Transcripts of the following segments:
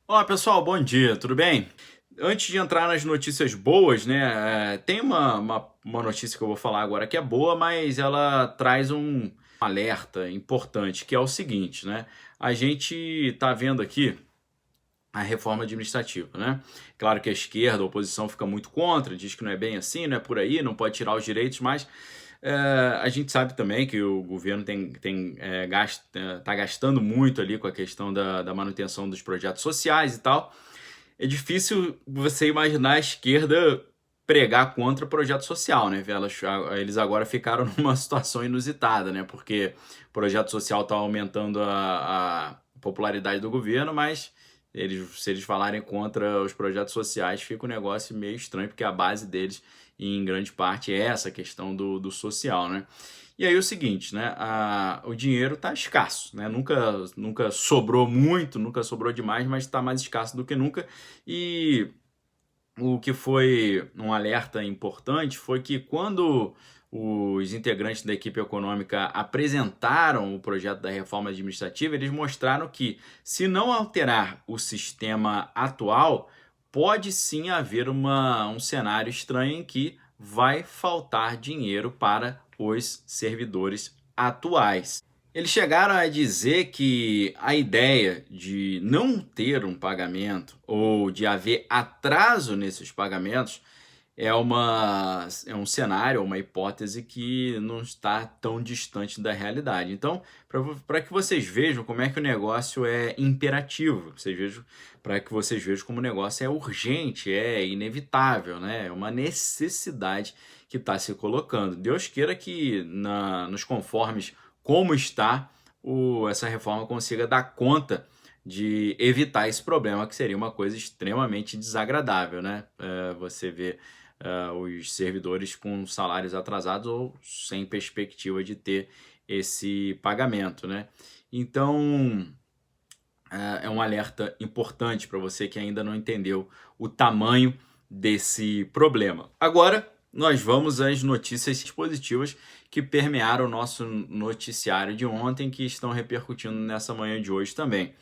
Olá pessoal, bom dia, tudo bem? Antes de entrar nas notícias boas, né, tem uma notícia que eu vou falar agora que é boa, mas ela traz um alerta importante, que é o seguinte, né? A gente está vendo aqui a reforma administrativa, né? Claro que a esquerda, a oposição fica muito contra, diz que não é bem assim, não é por aí, não pode tirar os direitos, mas a gente sabe também que o governo tá gastando muito ali com a questão da manutenção dos projetos sociais e tal. É difícil você imaginar a esquerda pregar contra projeto social, né? Eles agora ficaram numa situação inusitada, né? Porque o projeto social está aumentando a popularidade do governo, mas se eles falarem contra os projetos sociais, fica um negócio meio estranho, porque a base deles, em grande parte, é essa questão do social, né? E aí o seguinte, né? O dinheiro está escasso, né? Nunca sobrou muito, nunca sobrou demais, mas está mais escasso do que nunca. E o que foi um alerta importante foi que quando os integrantes da equipe econômica apresentaram o projeto da reforma administrativa, eles mostraram que, se não alterar o sistema atual, pode sim haver um cenário estranho em que vai faltar dinheiro para os servidores atuais. Eles chegaram a dizer que a ideia de não ter um pagamento ou de haver atraso nesses pagamentos é um cenário, uma hipótese que não está tão distante da realidade. Então, para que vocês vejam como é que o negócio é imperativo, para que vocês vejam como o negócio é urgente, é inevitável, né? É uma necessidade que está se colocando. Deus queira que nos conformes como está, essa reforma consiga dar conta de evitar esse problema, que seria uma coisa extremamente desagradável, né? Você vê os servidores com salários atrasados ou sem perspectiva de ter esse pagamento, né? Então, é um alerta importante para você que ainda não entendeu o tamanho desse problema. Agora, nós vamos às notícias positivas que permearam o nosso noticiário de ontem, que estão repercutindo nessa manhã de hoje também.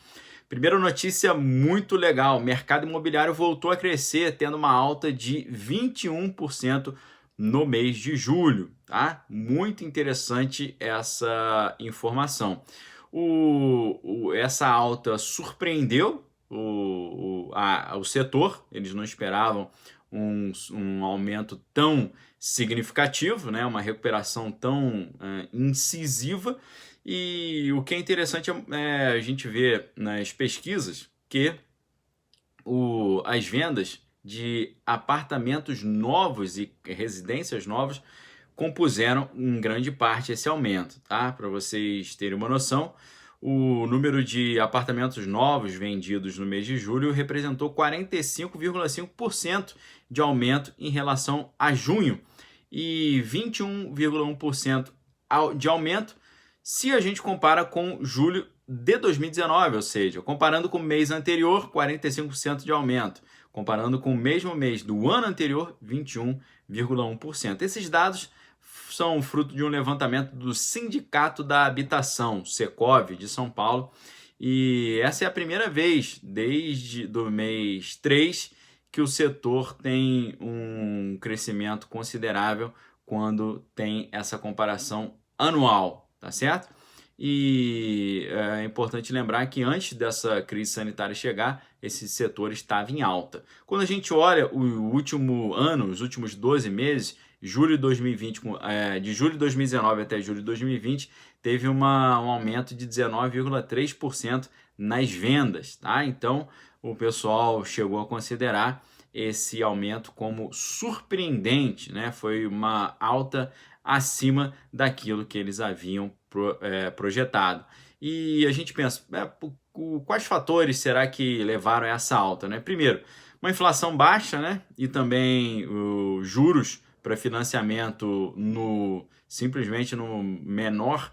Primeira notícia muito legal: o mercado imobiliário voltou a crescer, tendo uma alta de 21% no mês de julho, tá? Muito interessante essa informação. Essa alta surpreendeu o setor, eles não esperavam um aumento tão significativo, né? Uma recuperação tão incisiva. E o que é interessante é a gente ver nas pesquisas que as vendas de apartamentos novos e residências novas compuseram em grande parte esse aumento, tá? Para vocês terem uma noção, o número de apartamentos novos vendidos no mês de julho representou 45,5% de aumento em relação a junho e 21,1% de aumento se a gente compara com julho de 2019, ou seja, comparando com o mês anterior, 45% de aumento. Comparando com o mesmo mês do ano anterior, 21,1%. Esses dados são fruto de um levantamento do Sindicato da Habitação, Secov, de São Paulo, e essa é a primeira vez desde do mês 3 que o setor tem um crescimento considerável quando tem essa comparação anual, tá certo? E é importante lembrar que antes dessa crise sanitária chegar, esse setor estava em alta. Quando a gente olha o último ano, os últimos 12 meses, julho de 2020, de julho de 2019 até julho de 2020, teve um aumento de 19,3% nas vendas, tá? Então, o pessoal chegou a considerar esse aumento como surpreendente, né? Foi uma alta acima daquilo que eles haviam projetado. E a gente pensa, quais fatores será que levaram a essa alta, né? Primeiro, uma inflação baixa, né? E também os juros para financiamento simplesmente no menor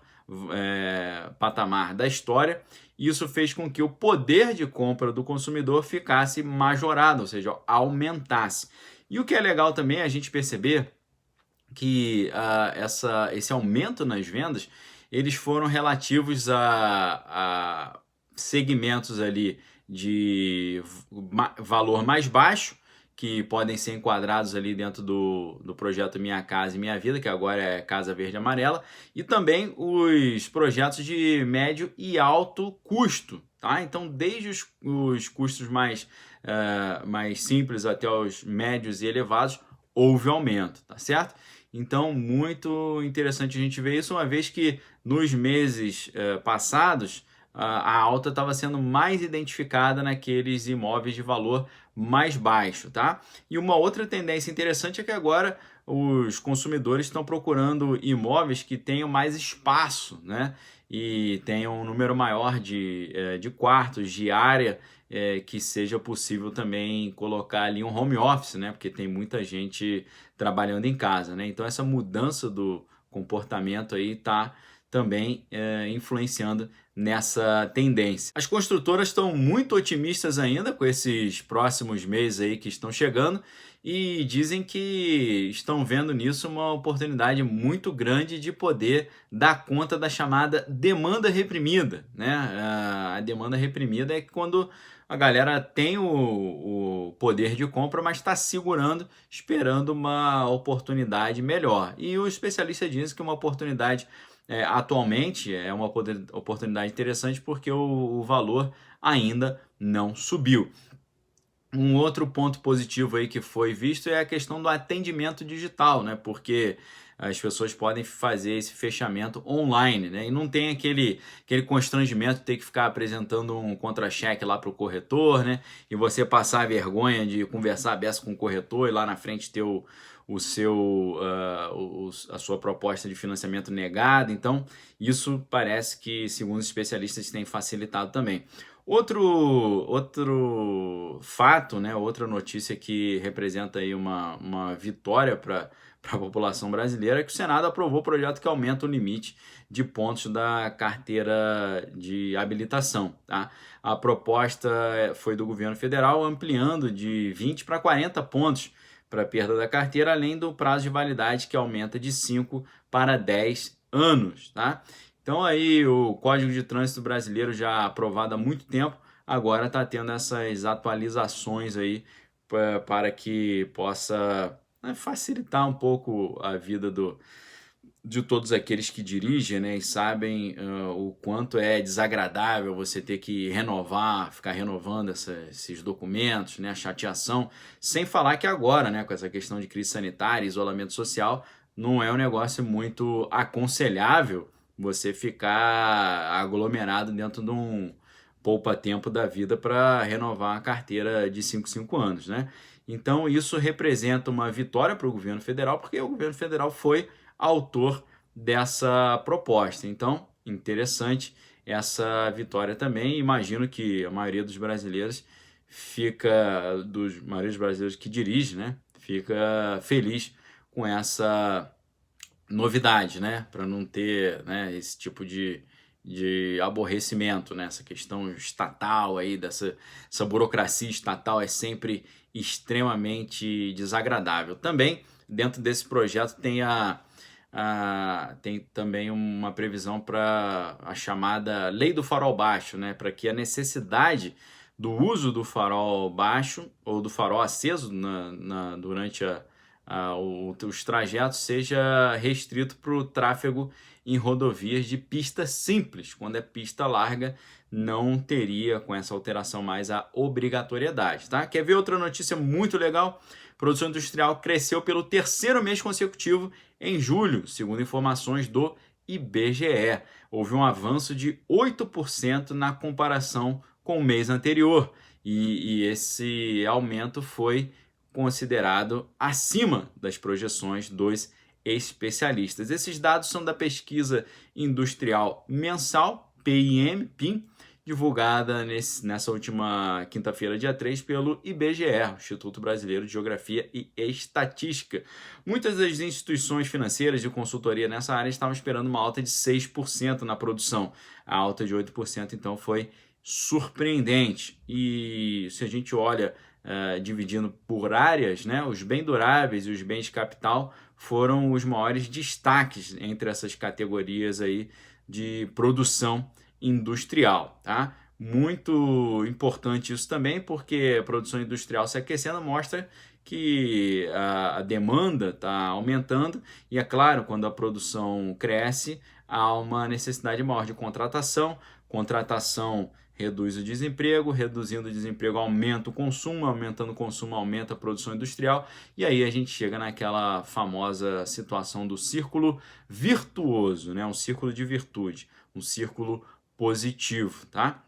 patamar da história. Isso fez com que o poder de compra do consumidor ficasse majorado, ou seja, aumentasse. E o que é legal também é a gente perceber que esse aumento nas vendas, eles foram relativos a segmentos ali de valor mais baixo, que podem ser enquadrados ali dentro do projeto Minha Casa e Minha Vida, que agora é Casa Verde e Amarela, e também os projetos de médio e alto custo, tá? Então, desde os custos mais simples até os médios e elevados, houve aumento, tá certo? Então, muito interessante a gente ver isso, uma vez que nos meses passados, a alta estava sendo mais identificada naqueles imóveis de valor mais baixo, tá? E uma outra tendência interessante é que agora os consumidores estão procurando imóveis que tenham mais espaço, né? E tenham um número maior de quartos, de área, que seja possível também colocar ali um home office, né? Porque tem muita gente trabalhando em casa, né? Então essa mudança do comportamento aí está também influenciando nessa tendência. As construtoras estão muito otimistas ainda com esses próximos meses aí que estão chegando e dizem que estão vendo nisso uma oportunidade muito grande de poder dar conta da chamada demanda reprimida, né? A demanda reprimida é quando a galera tem o poder de compra, mas está segurando, esperando uma oportunidade melhor. E os especialistas dizem que uma oportunidade atualmente é uma oportunidade interessante porque o valor ainda não subiu. Um outro ponto positivo aí que foi visto é a questão do atendimento digital, né? Porque as pessoas podem fazer esse fechamento online, né? E não tem aquele constrangimento de ter que ficar apresentando um contra-cheque lá para o corretor, né? E você passar a vergonha de conversar a beça com o corretor e lá na frente ter a sua proposta de financiamento negada. Então, isso parece que, segundo os especialistas, tem facilitado também. Outro fato, né, outra notícia que representa aí uma vitória para a população brasileira é que o Senado aprovou o projeto que aumenta o limite de pontos da carteira de habilitação. Tá? A proposta foi do governo federal ampliando de 20 para 40 pontos para a perda da carteira, além do prazo de validade que aumenta de 5 para 10 anos. Tá? Então aí o Código de Trânsito Brasileiro, já aprovado há muito tempo, agora está tendo essas atualizações aí para que possa facilitar um pouco a vida de todos aqueles que dirigem, né, e sabem o quanto é desagradável você ter que ficar renovando esses documentos, né, a chateação, sem falar que agora, né, com essa questão de crise sanitária, isolamento social, não é um negócio muito aconselhável você ficar aglomerado dentro de um poupa-tempo da vida para renovar a carteira de 5 anos, né? Então isso representa uma vitória para o governo federal, porque o governo federal foi autor dessa proposta. Então, interessante essa vitória também. Imagino que a maioria dos brasileiros que dirige, né, fica feliz com essa novidade, né, para não ter, né, esse tipo de aborrecimento, né, essa questão estatal aí, essa burocracia estatal é sempre extremamente desagradável. Também, dentro desse projeto, tem também uma previsão para a chamada Lei do Farol Baixo, né, para que a necessidade do uso do farol baixo ou do farol aceso durante os trajetos seja restrito para o tráfego em rodovias de pista simples. Quando é pista larga, não teria com essa alteração mais a obrigatoriedade. Tá? Quer ver outra notícia muito legal? A produção industrial cresceu pelo terceiro mês consecutivo em julho, segundo informações do IBGE. Houve um avanço de 8% na comparação com o mês anterior. E esse aumento foi considerado acima das projeções dos especialistas. Esses dados são da pesquisa industrial mensal, PIM, divulgada nessa última quinta-feira, dia 3, pelo IBGE, Instituto Brasileiro de Geografia e Estatística. Muitas das instituições financeiras de consultoria nessa área estavam esperando uma alta de 6% na produção. A alta de 8%, então, foi surpreendente. E se a gente olha dividindo por áreas, né, os bens duráveis e os bens de capital foram os maiores destaques entre essas categorias aí de produção industrial, tá? Muito importante isso também, porque a produção industrial se aquecendo mostra que a demanda está aumentando e, é claro, quando a produção cresce, há uma necessidade maior de contratação. Contratação reduz o desemprego, reduzindo o desemprego aumenta o consumo, aumentando o consumo aumenta a produção industrial, e aí a gente chega naquela famosa situação do círculo virtuoso, né? Um círculo de virtude, um círculo positivo, tá?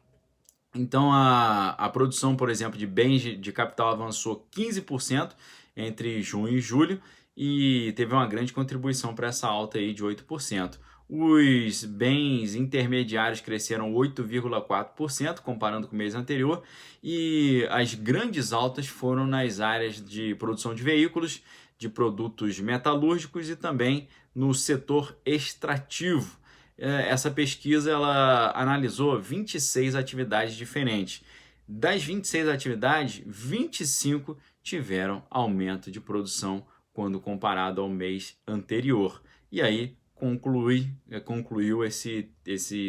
Então, a produção, por exemplo, de bens de capital avançou 15% entre junho e julho e teve uma grande contribuição para essa alta aí de 8%. Os bens intermediários cresceram 8,4%, comparando com o mês anterior, e as grandes altas foram nas áreas de produção de veículos, de produtos metalúrgicos e também no setor extrativo. Essa pesquisa ela analisou 26 atividades diferentes. Das 26 atividades, 25 tiveram aumento de produção quando comparado ao mês anterior. E aí concluiu esse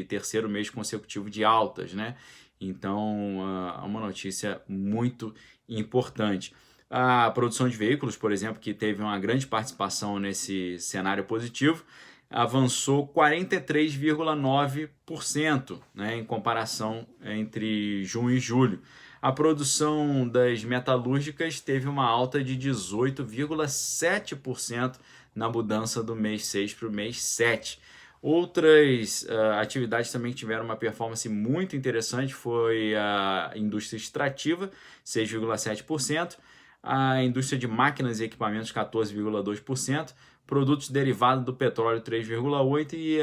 terceiro mês consecutivo de altas, né? Então, uma notícia muito importante. A produção de veículos, por exemplo, que teve uma grande participação nesse cenário positivo, avançou 43,9%, né, em comparação entre junho e julho. A produção das metalúrgicas teve uma alta de 18,7% na mudança do mês 6 para o mês 7. Outras atividades também que tiveram uma performance muito interessante foi a indústria extrativa, 6,7%, a indústria de máquinas e equipamentos, 14,2%, produtos derivados do petróleo, 3,8%, e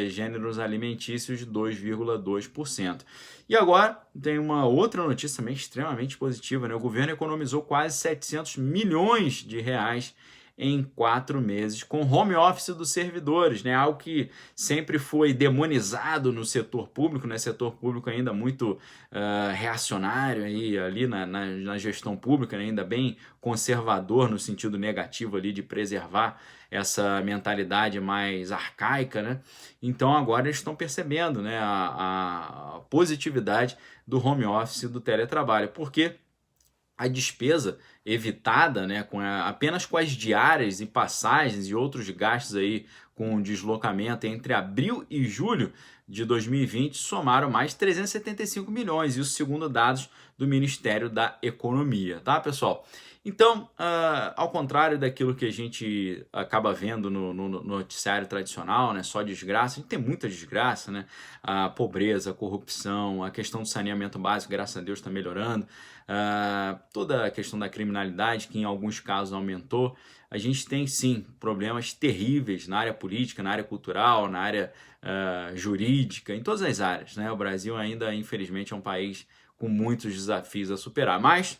gêneros alimentícios, 2,2%. E agora tem uma outra notícia também extremamente positiva, né? O governo economizou quase 700 milhões de reais em 4 meses com home office dos servidores, né? Algo que sempre foi demonizado no setor público, né? Setor público ainda muito reacionário aí, ali na gestão pública, né? Ainda bem conservador no sentido negativo ali de preservar essa mentalidade mais arcaica, né? Então agora eles estão percebendo, né, a positividade do home office, do teletrabalho, porque a despesa evitada, né, apenas com as diárias e passagens e outros gastos aí com deslocamento entre abril e julho de 2020 somaram mais 375 milhões, isso segundo dados do Ministério da Economia, tá, pessoal? Então, ao contrário daquilo que a gente acaba vendo no noticiário tradicional, né, só desgraça, a gente tem muita desgraça, né? A pobreza, a corrupção, a questão do saneamento básico, graças a Deus está melhorando, toda a questão da criminalidade, que em alguns casos aumentou. A gente tem, sim, problemas terríveis na área política, na área cultural, na área jurídica, em todas as áreas, né? O Brasil ainda, infelizmente, é um país com muitos desafios a superar, mas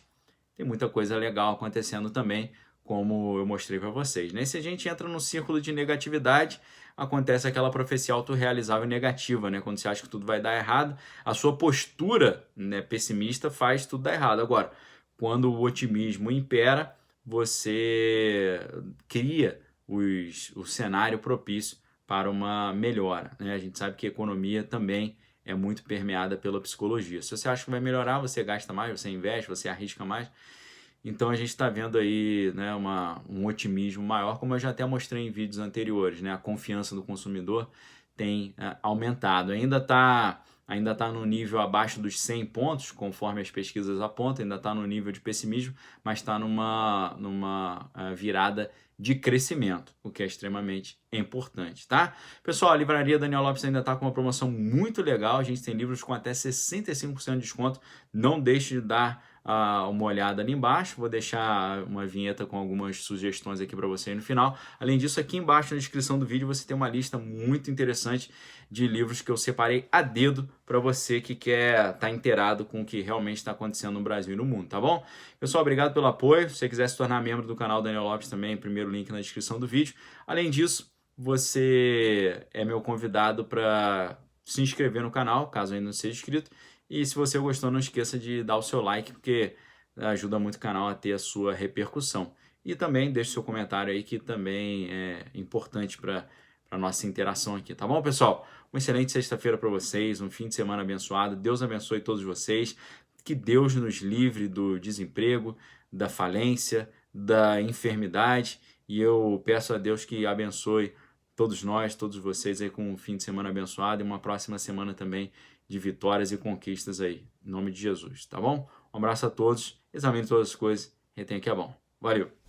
tem muita coisa legal acontecendo também, como eu mostrei para vocês, né? Se a gente entra num círculo de negatividade, acontece aquela profecia autorrealizável negativa, né? Quando você acha que tudo vai dar errado, a sua postura, né, pessimista faz tudo dar errado. Agora, quando o otimismo impera, você cria o cenário propício para uma melhora, né? A gente sabe que a economia também é muito permeada pela psicologia. Se você acha que vai melhorar, você gasta mais, você investe, você arrisca mais. Então a gente está vendo aí, né, um otimismo maior, como eu já até mostrei em vídeos anteriores, né? A confiança do consumidor tem aumentado. Ainda tá no nível abaixo dos 100 pontos, conforme as pesquisas apontam, ainda está no nível de pessimismo, mas está numa virada de crescimento, o que é extremamente importante, tá? Pessoal, a Livraria Daniel Lopes ainda está com uma promoção muito legal, a gente tem livros com até 65% de desconto, não deixe de dar uma olhada ali embaixo, vou deixar uma vinheta com algumas sugestões aqui para você no final. Além disso, aqui embaixo na descrição do vídeo você tem uma lista muito interessante de livros que eu separei a dedo para você que quer estar inteirado com o que realmente está acontecendo no Brasil e no mundo, tá bom? Pessoal, obrigado pelo apoio. Se você quiser se tornar membro do canal Daniel Lopes também, primeiro link na descrição do vídeo. Além disso, você é meu convidado para se inscrever no canal, caso ainda não seja inscrito. E se você gostou, não esqueça de dar o seu like, porque ajuda muito o canal a ter a sua repercussão. E também deixe seu comentário aí, que também é importante para para nossa interação aqui, tá bom, pessoal? Uma excelente sexta-feira para vocês, um fim de semana abençoado. Deus abençoe todos vocês. Que Deus nos livre do desemprego, da falência, da enfermidade. E eu peço a Deus que abençoe todos nós, todos vocês aí com um fim de semana abençoado e uma próxima semana também de vitórias e conquistas aí. Em nome de Jesus, tá bom? Um abraço a todos. Examine todas as coisas. Retenha que é bom. Valeu!